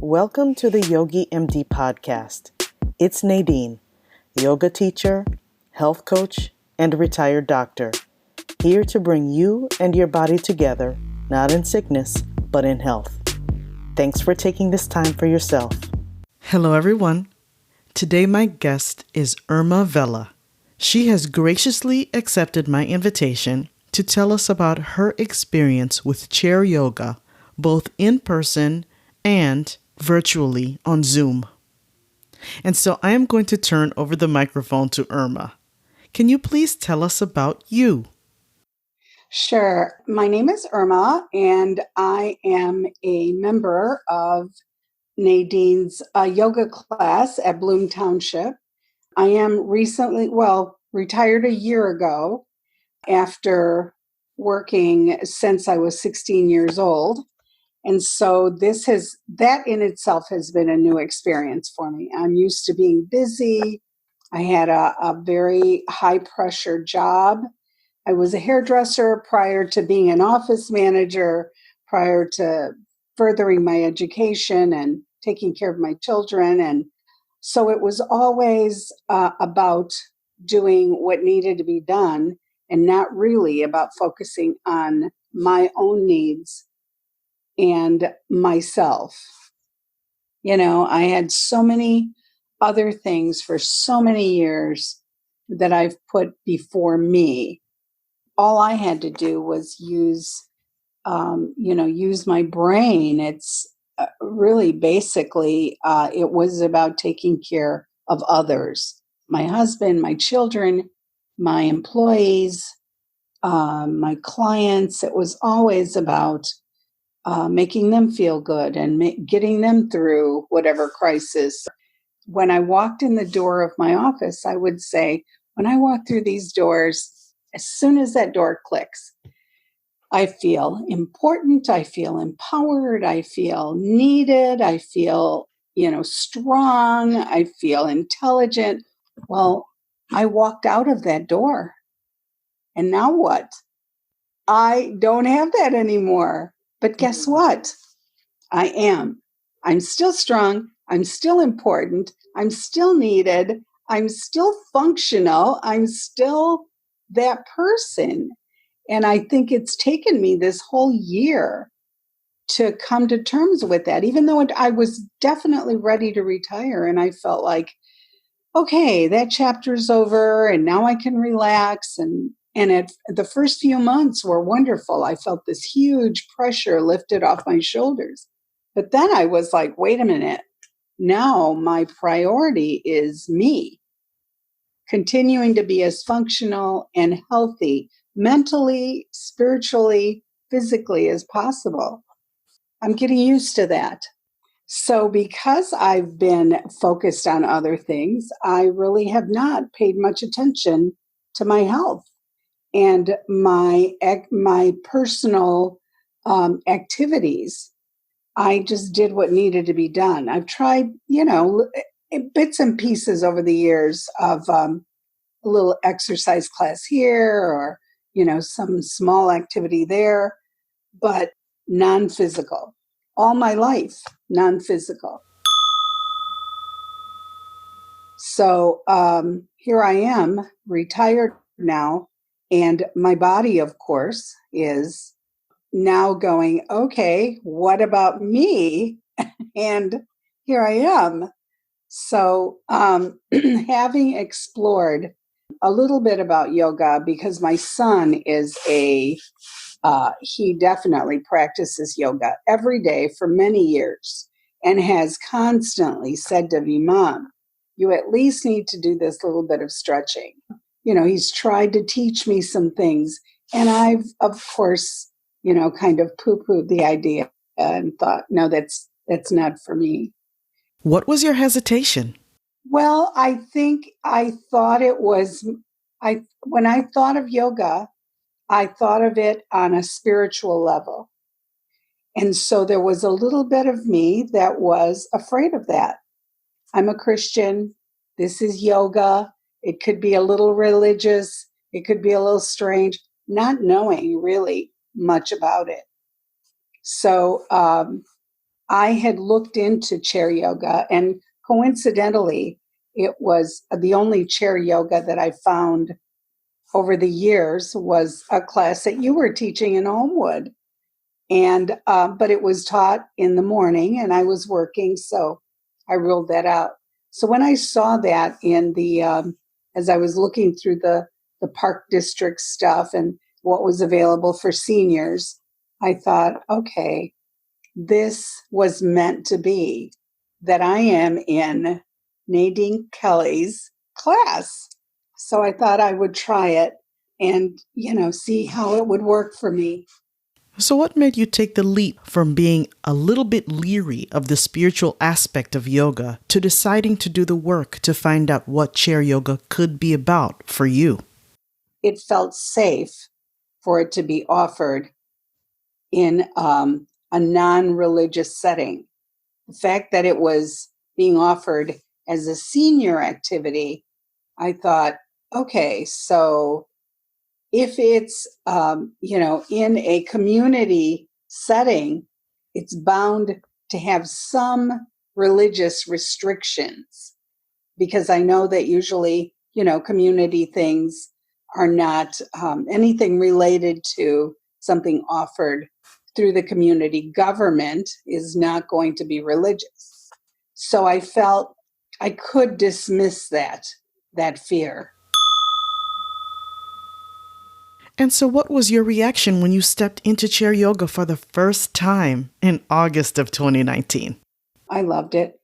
Welcome to the Yogi MD podcast. It's Nadine, yoga teacher, health coach, and retired doctor, here to bring you and your body together, not in sickness, but in health. Thanks for taking this time for yourself. Hello, everyone. Today, my guest is Irma Vela. She has graciously accepted my invitation to tell us about her experience with chair yoga, both in person and virtually on Zoom. And so I am going to turn over the microphone to Irma. Can you please tell us about you? Sure. My name is Irma, and I am a member of Nadine's yoga class at Bloom Township. I am retired a year ago after working since I was 16 years old. And so that in itself has been a new experience for me. I'm used to being busy. I had a very high pressure job. I was a hairdresser prior to being an office manager, prior to furthering my education and taking care of my children. And so it was always about doing what needed to be done and not really about focusing on my own needs and myself. You know, I had so many other things for so many years that I've put before me. All I had to do was use my brain. It's really basically, it was about taking care of others, my husband, my children, my employees, my clients. It was always about making them feel good and getting them through whatever crisis. When I walked in the door of my office, I would say, when I walk through these doors, as soon as that door clicks, I feel important, I feel empowered, I feel needed, I feel, strong, I feel intelligent. Well, I walked out of that door. And now what? I don't have that anymore. But guess what? I am. I'm still strong. I'm still important. I'm still needed. I'm still functional. I'm still that person. And I think it's taken me this whole year to come to terms with that, even though I was definitely ready to retire. And I felt like, okay, that chapter's over and now I can relax. And the first few months were wonderful. I felt this huge pressure lifted off my shoulders. But then I was like, wait a minute. Now my priority is me, continuing to be as functional and healthy mentally, spiritually, physically as possible. I'm getting used to that. So because I've been focused on other things, I really have not paid much attention to my health and my personal activities. I just did what needed to be done. I've tried, bits and pieces over the years of a little exercise class here or, some small activity there, but non-physical. All my life, non-physical. So here I am, retired now, and my body, of course, is now going, okay, what about me? And here I am. So having explored a little bit about yoga, because my son is he definitely practices yoga every day for many years and has constantly said to me, Mom, you at least need to do this little bit of stretching. He's tried to teach me some things. And I've, of course, kind of poo-pooed the idea and thought, no, that's not for me. What was your hesitation? Well, I think I thought it was, when I thought of yoga, I thought of it on a spiritual level. And so there was a little bit of me that was afraid of that. I'm a Christian. This is yoga. It could be a little religious. It could be a little strange, not knowing really much about it. So I had looked into chair yoga, and coincidentally, it was the only chair yoga that I found over the years was a class that you were teaching in Homewood. And but it was taught in the morning, and I was working, so I ruled that out. So when I saw that in the as I was looking through the Park District stuff and what was available for seniors, I thought, okay, this was meant to be, that I am in Nadine Kelly's class. So I thought I would try it and, see how it would work for me. So, what made you take the leap from being a little bit leery of the spiritual aspect of yoga to deciding to do the work to find out what chair yoga could be about for you? It felt safe for it to be offered in a non religious setting. The fact that it was being offered as a senior activity, I thought, okay, so if it's, in a community setting, it's bound to have some religious restrictions, because I know that usually, community things are not anything related to something offered through the community government is not going to be religious. So I felt I could dismiss that fear. And so, what was your reaction when you stepped into chair yoga for the first time in August of 2019? I loved it.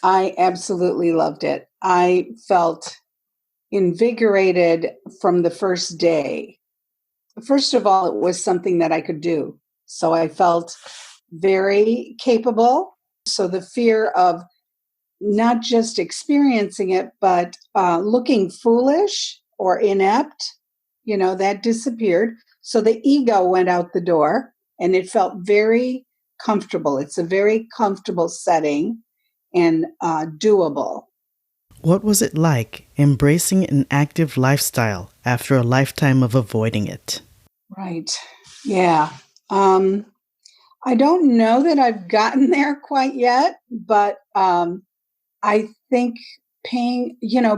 I absolutely loved it. I felt invigorated from the first day. First of all, it was something that I could do. So I felt very capable. So the fear of not just experiencing it, but looking foolish or inept, that disappeared. So the ego went out the door and it felt very comfortable. It's a very comfortable setting and doable. What was it like embracing an active lifestyle after a lifetime of avoiding it? Right. Yeah. I don't know that I've gotten there quite yet, but I think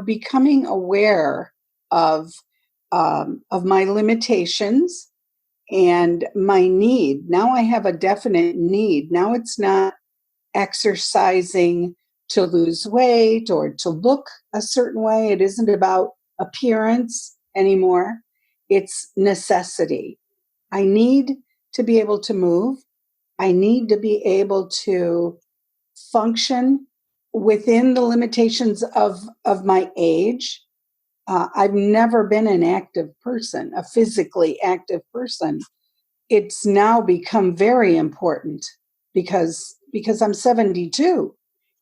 becoming aware of my limitations and my need. Now I have a definite need. Now it's not exercising to lose weight or to look a certain way. It isn't about appearance anymore. It's necessity. I need to be able to move. I need to be able to function within the limitations of my age. I've never been an active person, a physically active person. It's now become very important because I'm 72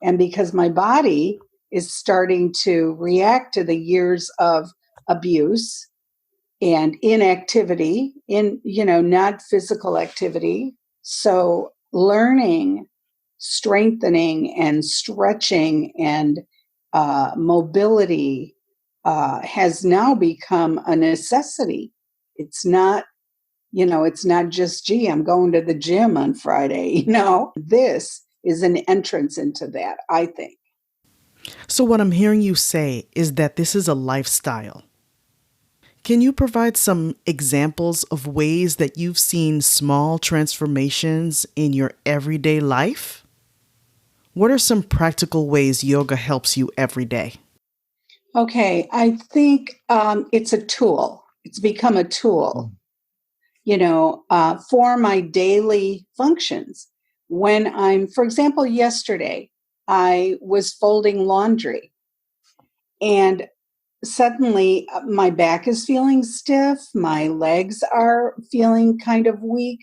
and because my body is starting to react to the years of abuse and inactivity in not physical activity. So learning, strengthening and stretching and mobility has now become a necessity. It's not just, gee, I'm going to the gym on Friday. This is an entrance into that, I think. So, what I'm hearing you say is that this is a lifestyle. Can you provide some examples of ways that you've seen small transformations in your everyday life? What are some practical ways yoga helps you every day? Okay, I think it's a tool. It's become a tool, for my daily functions. For example, yesterday, I was folding laundry and suddenly my back is feeling stiff, my legs are feeling kind of weak.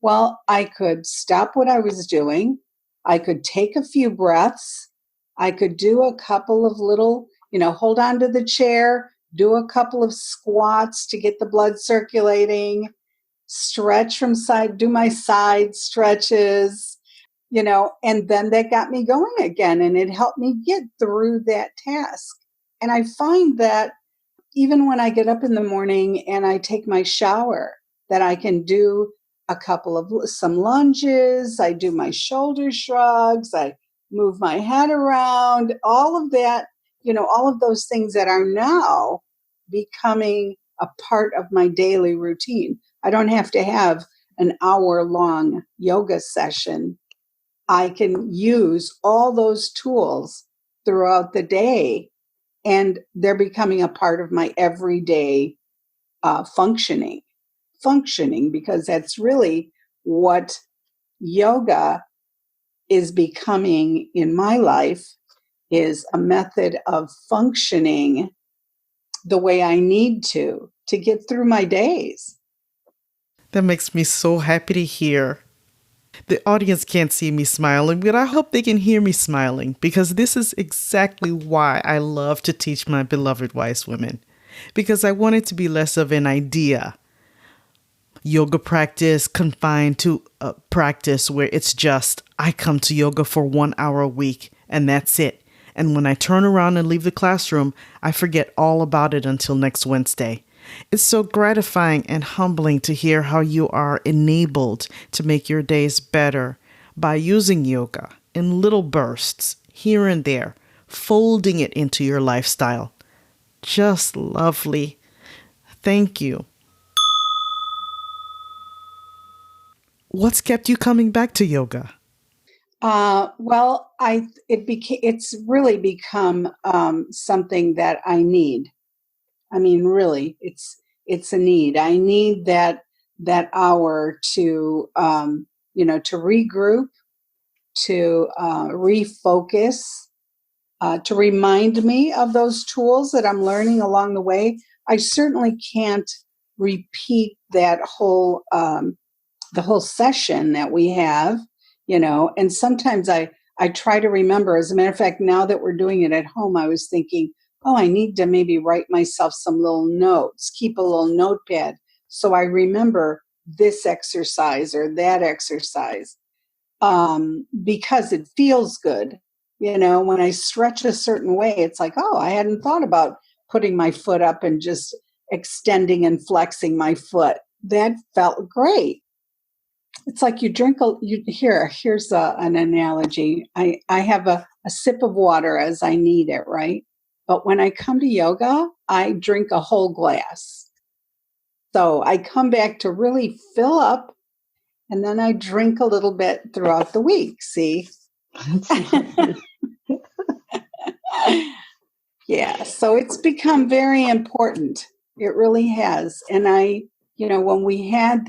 Well, I could stop what I was doing. I could take a few breaths. I could do a couple of little, hold on to the chair, do a couple of squats to get the blood circulating, stretch from side, do my side stretches, and then that got me going again and it helped me get through that task. And I find that even when I get up in the morning and I take my shower, that I can do some lunges. I do my shoulder shrugs. I move my head around, all of that, all of those things that are now becoming a part of my daily routine. I don't have to have an hour-long yoga session. I can use all those tools throughout the day, and they're becoming a part of my everyday functioning, because that's really what yoga is becoming in my life, is a method of functioning the way I need to get through my days. That makes me so happy to hear. The audience can't see me smiling, but I hope they can hear me smiling, because this is exactly why I love to teach my beloved wise women, because I want it to be less of an idea. Yoga practice confined to a practice where it's just, I come to yoga for 1 hour a week and that's it. And when I turn around and leave the classroom, I forget all about it until next Wednesday. It's so gratifying and humbling to hear how you are enabled to make your days better by using yoga in little bursts here and there, folding it into your lifestyle. Just lovely. Thank you. What's kept you coming back to yoga? Well, it's really become something that I need. I mean, really, it's a need. I need that hour to to regroup, to refocus, to remind me of those tools that I'm learning along the way. I certainly can't repeat that whole the whole session that we have, and sometimes I try to remember. As a matter of fact, now that we're doing it at home, I was thinking, oh, I need to maybe write myself some little notes, keep a little notepad so I remember this exercise or that exercise, because it feels good. When I stretch a certain way, it's like, oh, I hadn't thought about putting my foot up and just extending and flexing my foot. That felt great. It's like here's an analogy. I have a sip of water as I need it, right? But when I come to yoga, I drink a whole glass. So I come back to really fill up, and then I drink a little bit throughout the week. See? Yeah, so it's become very important. It really has. And when we had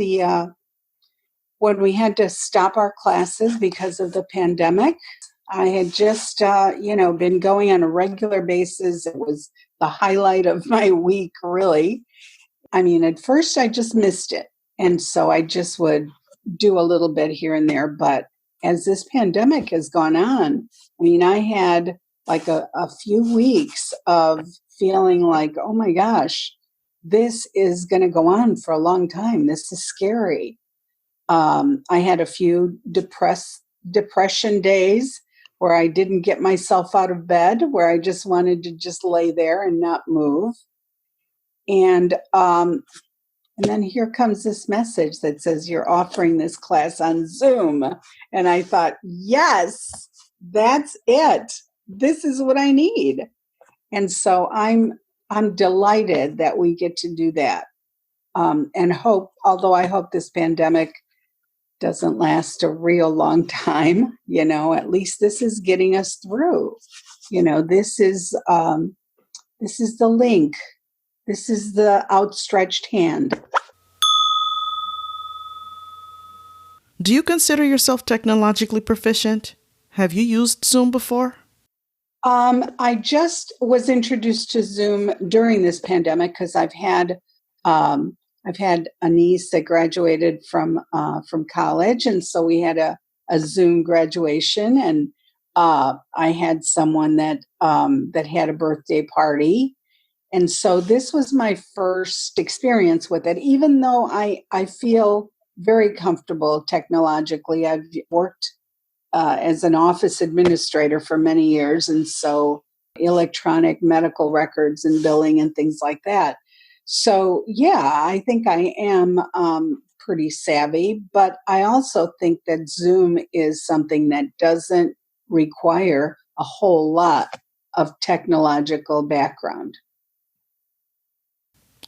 to stop our classes because of the pandemic, I had just, been going on a regular basis. It was the highlight of my week, really. I mean, at first I just missed it. And so I just would do a little bit here and there. But as this pandemic has gone on, I mean, I had like a few weeks of feeling like, oh my gosh, this is going to go on for a long time. This is scary. I had a few depression days where I didn't get myself out of bed, where I just wanted to just lay there and not move. And then here comes this message that says, you're offering this class on Zoom. And I thought, yes, that's it. This is what I need. And so I'm delighted that we get to do that. Although I hope this pandemic doesn't last a real long time, at least this is getting us through. This is the link. This is the outstretched hand. Do you consider yourself technologically proficient? Have you used Zoom before? I just was introduced to Zoom during this pandemic because I've had a niece that graduated from college, and so we had a Zoom graduation, and I had someone that had a birthday party, and so this was my first experience with it. Even though I feel very comfortable technologically, I've worked as an office administrator for many years, and so electronic medical records and billing and things like that. So, yeah, I think I am pretty savvy, but I also think that Zoom is something that doesn't require a whole lot of technological background.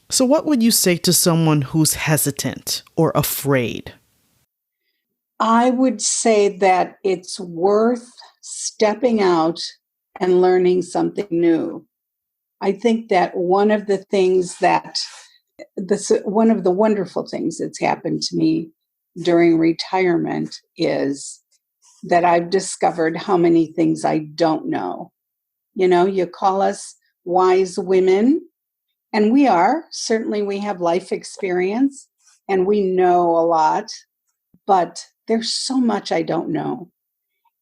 So, what would you say to someone who's hesitant or afraid? I would say that it's worth stepping out and learning something new. I think that one of the wonderful things that's happened to me during retirement is that I've discovered how many things I don't know. You know, you call us wise women, and we are. Certainly, we have life experience and we know a lot, but there's so much I don't know.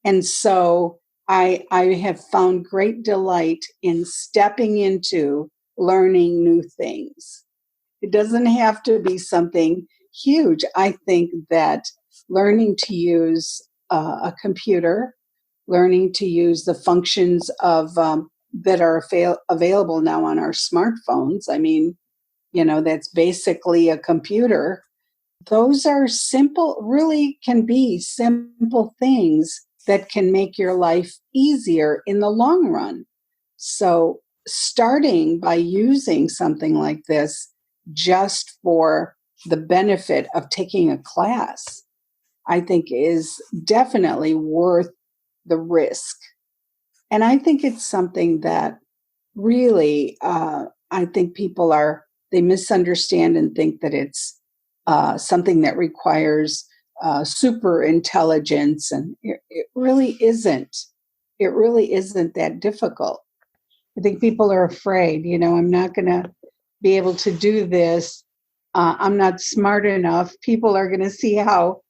And so I have found great delight in stepping into learning new things. It doesn't have to be something huge. I think that learning to use a computer, learning to use the functions of that are available now on our smartphones. I mean, you know, that's basically a computer. Those are simple, really can be simple things that can make your life easier in the long run. So, starting by using something like this just for the benefit of taking a class, I think is definitely worth the risk. And I think it's something that really, I think they misunderstand and think that it's something that requires super intelligence. And it really isn't. It really isn't that difficult. I think people are afraid, you know, I'm not going to be able to do this. I'm not smart enough. People are going to see how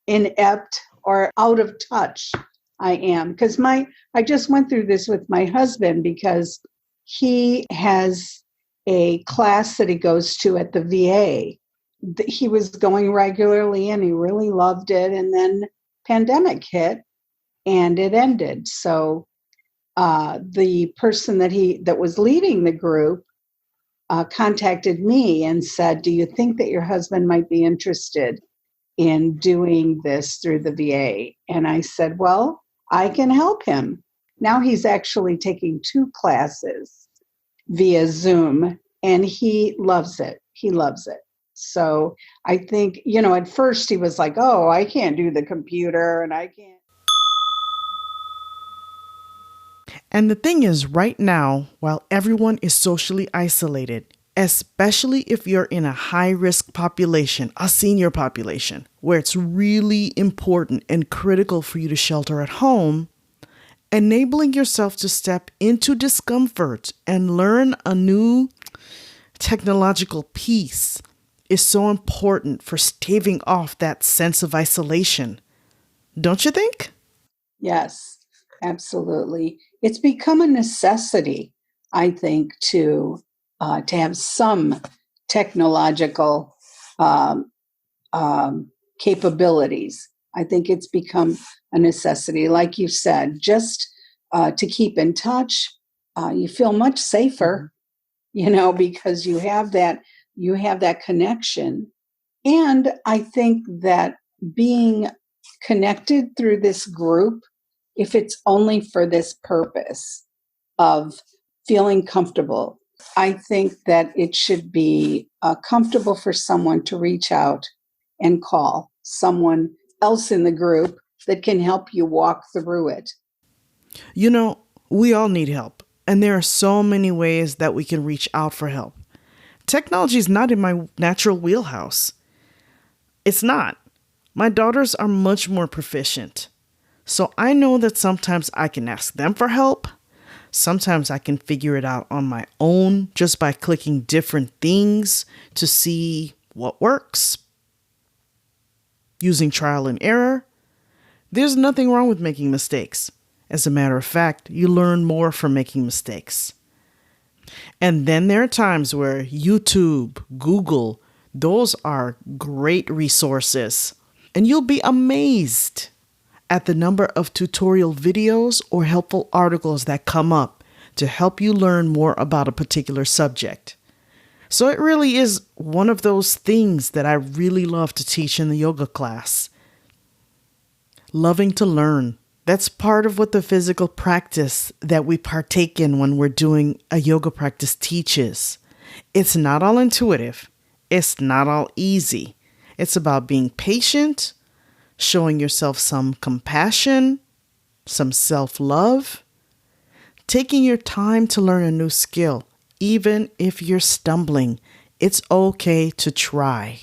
inept or out of touch I am. Because I just went through this with my husband because he has a class that he goes to at the VA. He was going regularly and he really loved it. And then pandemic hit and it ended. So the person that was leading the group contacted me and said, "Do you think that your husband might be interested in doing this through the VA?" And I said, "Well, I can help him." Now he's actually taking 2 classes via Zoom and he loves it. He loves it. So I think, you know, at first he was like, "Oh, I can't do the computer and I can't." And the thing is, right now, while everyone is socially isolated, especially if you're in a high risk population, a senior population, where it's really important and critical for you to shelter at home, enabling yourself to step into discomfort and learn a new technological piece is so important for staving off that sense of isolation. Don't you think? Yes, absolutely. It's become a necessity, I think, to have some technological um, capabilities. I think it's become a necessity, like you said, just to keep in touch. You feel much safer, you know, because you have that connection. And I think that being connected through this group, if it's only for this purpose of feeling comfortable, I think that it should be comfortable for someone to reach out and call someone else in the group that can help you walk through it. You know, we all need help, and there are so many ways that we can reach out for help. Technology is not in my natural wheelhouse. It's not. My daughters are much more proficient. So I know that sometimes I can ask them for help. Sometimes I can figure it out on my own just by clicking different things to see what works. Using trial and error. There's nothing wrong with making mistakes. As a matter of fact, you learn more from making mistakes. And then there are times where YouTube, Google, those are great resources. And you'll be amazed at the number of tutorial videos or helpful articles that come up to help you learn more about a particular subject. So it really is one of those things that I really love to teach in the yoga class. Loving to learn. That's part of what the physical practice that we partake in when we're doing a yoga practice teaches. It's not all intuitive. It's not all easy. It's about being patient, showing yourself some compassion, some self-love, taking your time to learn a new skill. Even if you're stumbling, it's okay to try.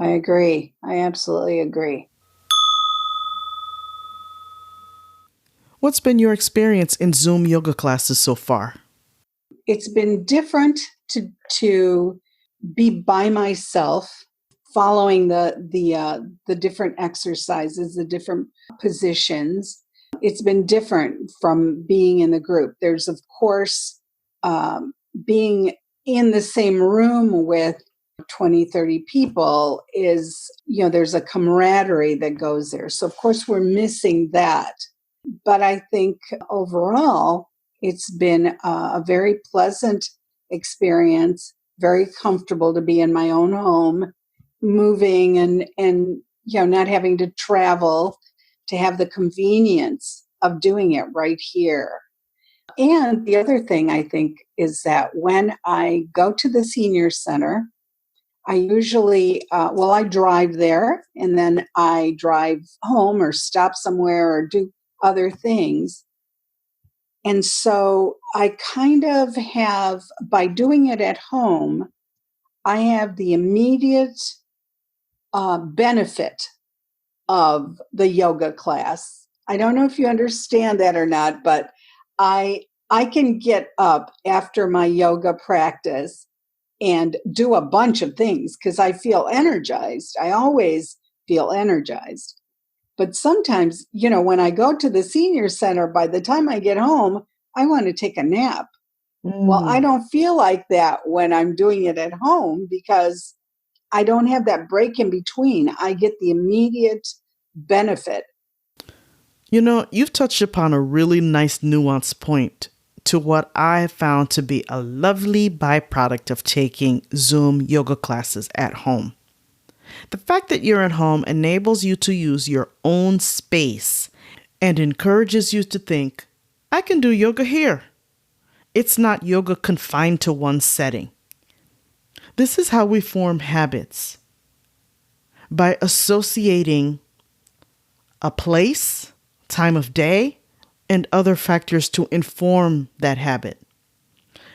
I agree. I absolutely agree. What's been your experience in Zoom yoga classes so far? It's been different to be by myself, following the different exercises, the different positions. It's been different from being in the group. There's, of course, being in the same room with 20, 30 people is, there's a camaraderie that goes there. So, of course, we're missing that. But I think overall, it's been a very pleasant experience, very comfortable to be in my own home, moving and not having to travel, to have the convenience of doing it right here. And the other thing I think is that when I go to the senior center, I usually, I drive there and then I drive home or stop somewhere or do other things. And so I kind of have, by doing it at home, I have the immediate benefit of the yoga class. I don't know if you understand that or not, but I can get up after my yoga practice and do a bunch of things because I feel energized. I always feel energized. But sometimes, when I go to the senior center, by the time I get home, I want to take a nap. Well, I don't feel like that when I'm doing it at home because I don't have that break in between. I get the immediate benefit. You've touched upon a really nice nuanced point to what I found to be a lovely byproduct of taking Zoom yoga classes at home. The fact that you're at home enables you to use your own space and encourages you to think, I can do yoga here. It's not yoga confined to one setting. This is how we form habits. By associating a place, time of day, and other factors to inform that habit.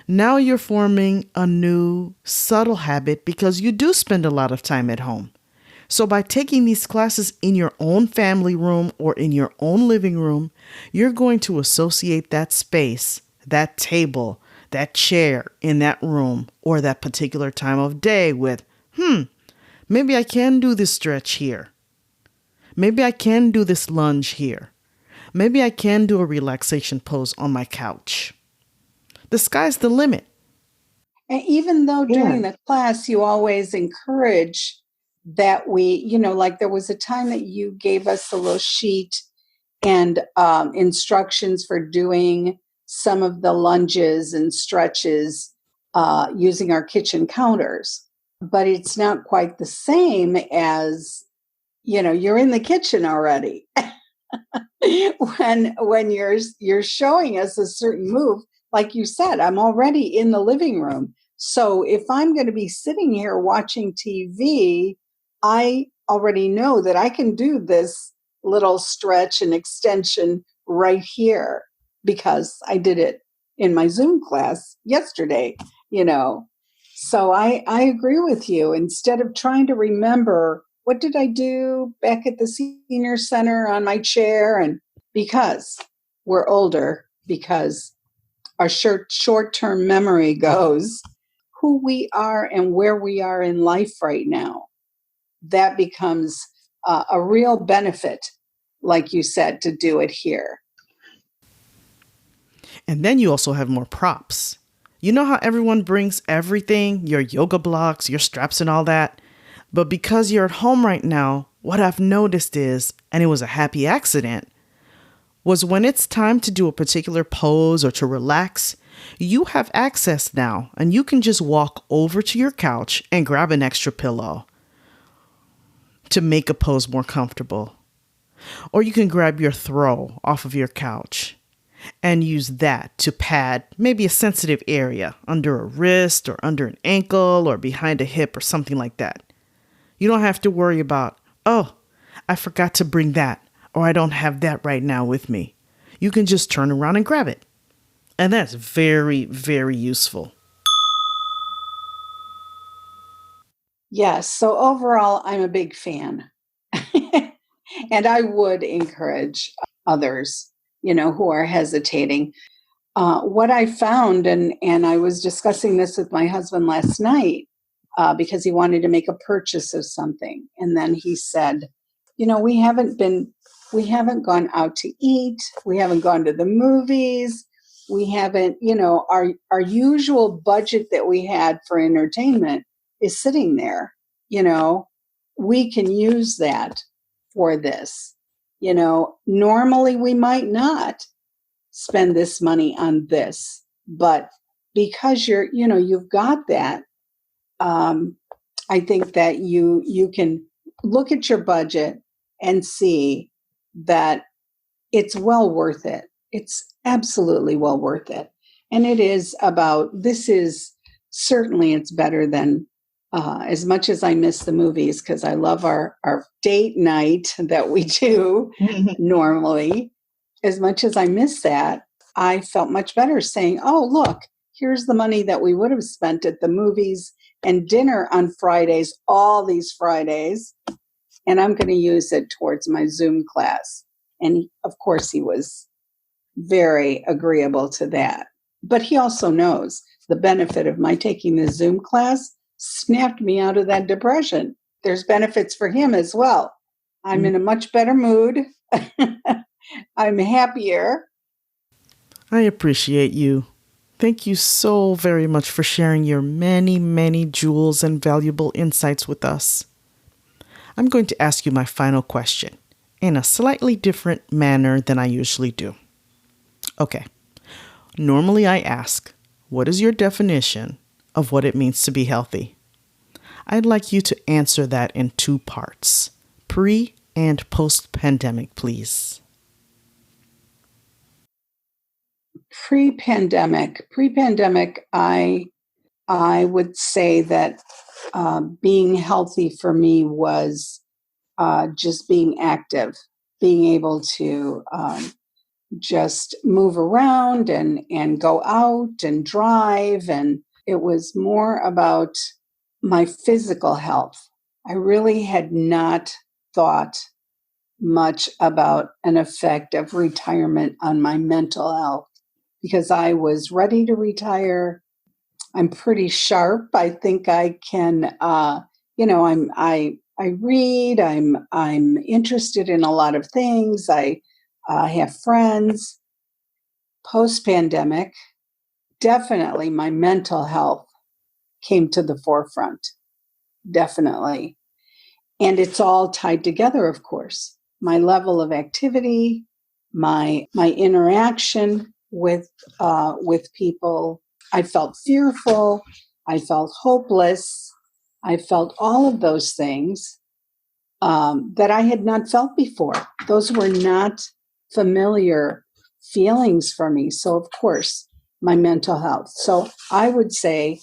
Now you're forming a new subtle habit because you do spend a lot of time at home. So by taking these classes in your own family room or in your own living room, you're going to associate that space, that table, that chair in that room or that particular time of day with, maybe I can do this stretch here. Maybe I can do this lunge here. Maybe I can do a relaxation pose on my couch. The sky's the limit. And even though during the class, you always encourage that we, like there was a time that you gave us a little sheet and instructions for doing some of the lunges and stretches using our kitchen counters. But it's not quite the same as, you're in the kitchen already. when you're showing us a certain move, like you said, I'm already in the living room. So if I'm going to be sitting here watching TV, I already know that I can do this little stretch and extension right here because I did it in my Zoom class yesterday, So I agree with you. Instead of trying to remember, what did I do back at the senior center on my chair? And because we're older, because our short-term memory goes, who we are and where we are in life right now, that becomes a real benefit, like you said, to do it here. And then you also have more props. You know how everyone brings everything, your yoga blocks, your straps and all that? But because you're at home right now, what I've noticed is, and it was a happy accident, was when it's time to do a particular pose or to relax, You have access now, and you can just walk over to your couch and grab an extra pillow to make a pose more comfortable. Or you can grab your throw off of your couch and use that to pad maybe a sensitive area under a wrist or under an ankle or behind a hip or something like that. You don't have to worry about, oh, I forgot to bring that, or I don't have that right now with me. You can just turn around and grab it. And that's very, very useful. Yes. So overall, I'm a big fan. And I would encourage others, who are hesitating. What I found, and I was discussing this with my husband last night because he wanted to make a purchase of something. And then he said, we haven't gone out to eat. We haven't gone to the movies. We haven't, our usual budget that we had for entertainment is sitting there. We can use that for this. Normally we might not spend this money on this, but because you've got that, I think that you can look at your budget and see that it's well worth it. It's absolutely well worth it. And certainly it's better than, as much as I miss the movies, because I love our date night that we do normally. As much as I miss that, I felt much better saying, oh, look, here's the money that we would have spent at the movies and dinner on Fridays, all these Fridays, and I'm going to use it towards my Zoom class. And of course, he was very agreeable to that. But he also knows the benefit of my taking the Zoom class snapped me out of that depression. There's benefits for him as well. I'm in a much better mood. I'm happier. I appreciate you. Thank you so very much for sharing your many, many jewels and valuable insights with us. I'm going to ask you my final question in a slightly different manner than I usually do. Okay. Normally I ask, what is your definition of what it means to be healthy? I'd like you to answer that in 2 parts, pre and post-pandemic, please. Pre-pandemic, I would say that being healthy for me was just being active, being able to just move around and go out and drive. And it was more about my physical health. I really had not thought much about an effect of retirement on my mental health because I was ready to retire. I'm pretty sharp. I think I can, I read, I'm interested in a lot of things. I have friends. Post-pandemic, definitely my mental health came to the forefront. Definitely. And it's all tied together, of course. My level of activity, my interaction with people. I felt fearful. I felt hopeless. I felt all of those things that I had not felt before. Those were not familiar feelings for me. So, of course, my mental health. So I would say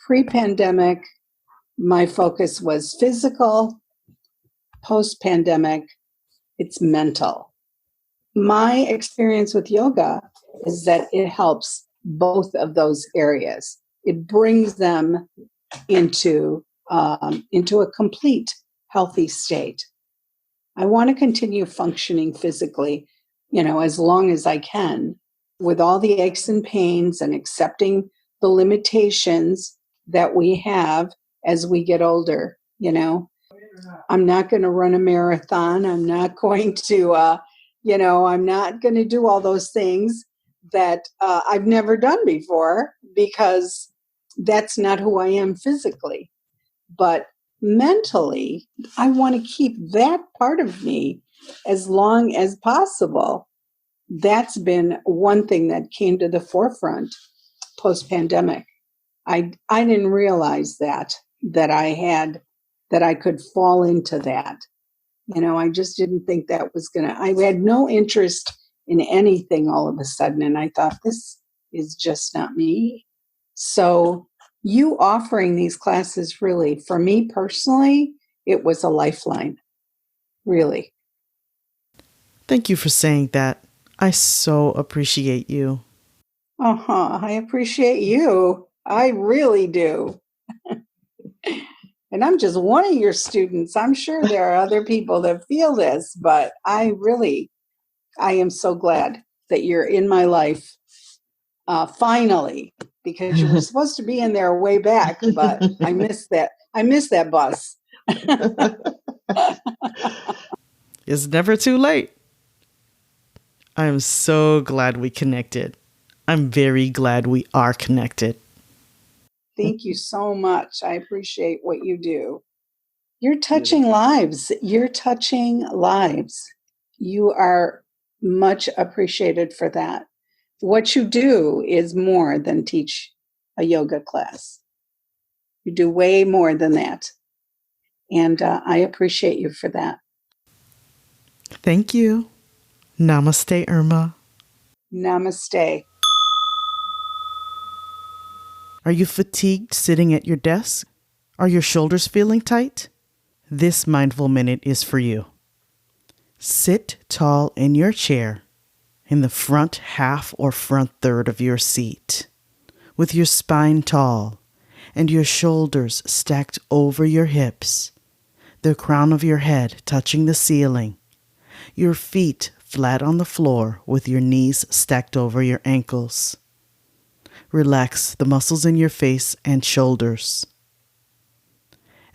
pre-pandemic, my focus was physical. Post-pandemic, it's mental. My experience with yoga is that it helps both of those areas. It brings them into a complete healthy state. I want to continue functioning physically, as long as I can, with all the aches and pains and accepting the limitations that we have as we get older. I'm not going to run a marathon. I'm not going to, I'm not going to do all those things that I've never done before because that's not who I am physically. But mentally, I want to keep that part of me as long as possible. That's been one thing that came to the forefront post-pandemic. I didn't realize that I could fall into that. I just didn't think that was I had no interest in anything all of a sudden. And I thought, this is just not me. So you offering these classes, really, for me personally, it was a lifeline, really. Thank you for saying that. I so appreciate you. I appreciate you. I really do. And I'm just one of your students. I'm sure there are other people that feel this, but I am so glad that you're in my life, finally, because you were supposed to be in there way back, but I missed that. I missed that bus. It's never too late. I am so glad we connected. I'm very glad we are connected. Thank you so much. I appreciate what you do. You're touching lives. You're touching lives. You are much appreciated for that. What you do is more than teach a yoga class. You do way more than that. And I appreciate you for that. Thank you. Namaste, Irma. Namaste. Are you fatigued sitting at your desk? Are your shoulders feeling tight? This mindful minute is for you. Sit tall in your chair, in the front half or front third of your seat, with your spine tall and your shoulders stacked over your hips, the crown of your head touching the ceiling, your feet flat on the floor with your knees stacked over your ankles. Relax the muscles in your face and shoulders.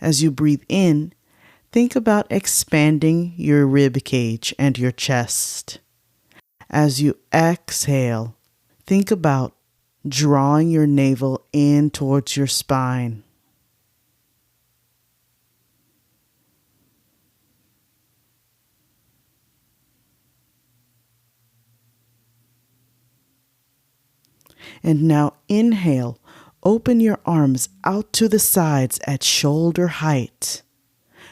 As you breathe in, think about expanding your rib cage and your chest. As you exhale, think about drawing your navel in towards your spine. And now inhale, open your arms out to the sides at shoulder height.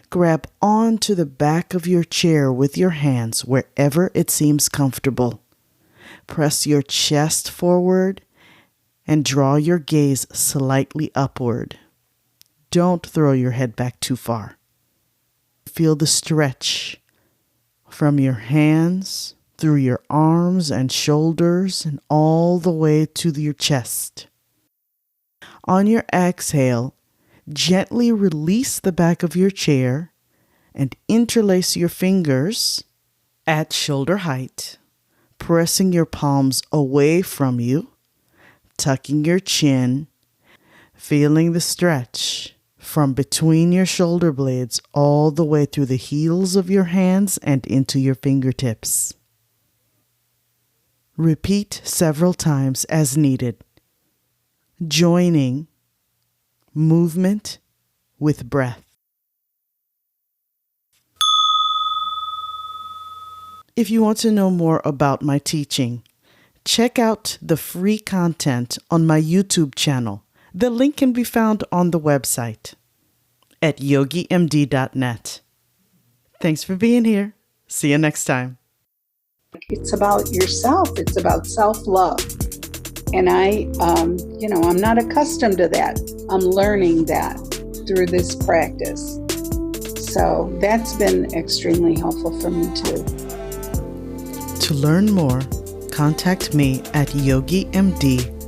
Grab onto the back of your chair with your hands wherever it seems comfortable. Press your chest forward and draw your gaze slightly upward. Don't throw your head back too far. Feel the stretch from your hands through your arms and shoulders and all the way to your chest. On your exhale, gently release the back of your chair and interlace your fingers at shoulder height, pressing your palms away from you, tucking your chin, feeling the stretch from between your shoulder blades all the way through the heels of your hands and into your fingertips. Repeat several times as needed, joining movement with breath. If you want to know more about my teaching, check out the free content on my YouTube channel. The link can be found on the website at yogimd.net. Thanks for being here. See you next time. It's about yourself. It's about self-love. And I'm not accustomed to that. I'm learning that through this practice. So that's been extremely helpful for me too. To learn more, contact me at yogimd.net.